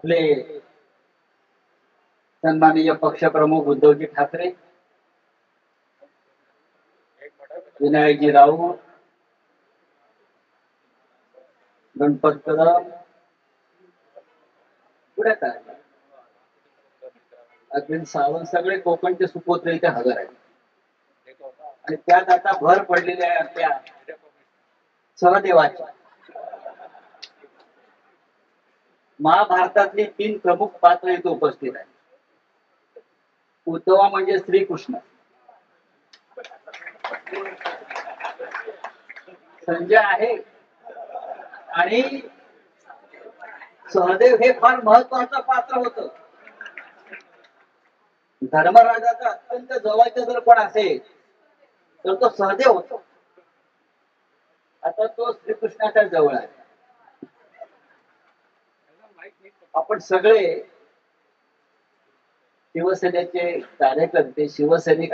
आपले सन्माननीय पक्षप्रमुख उद्धवजी ठाकरे, विनायकजी राऊत, गणपत कदम, अरविंद सावंत, सगळे कोकणचे सुपुत्र इथे हजर आहेत. आणि त्यात आता भर पडलेली आहे आपल्या सहदेवाची. महाभारतातली 3 प्रमुख पात्र इथे उपस्थित आहेत. उद्धवा म्हणजे श्रीकृष्ण, संजय आहे, आणि सहदेव हे फार महत्वाचं पात्र होतं. धर्मराजाचा अत्यंत जवळचा जर कोण असेल तर तो सहदेव होतो. आता तो श्रीकृष्णाच्या जवळ आहे. आपण सगळे शिवसेनेचे कार्यकर्ते, शिवसैनिक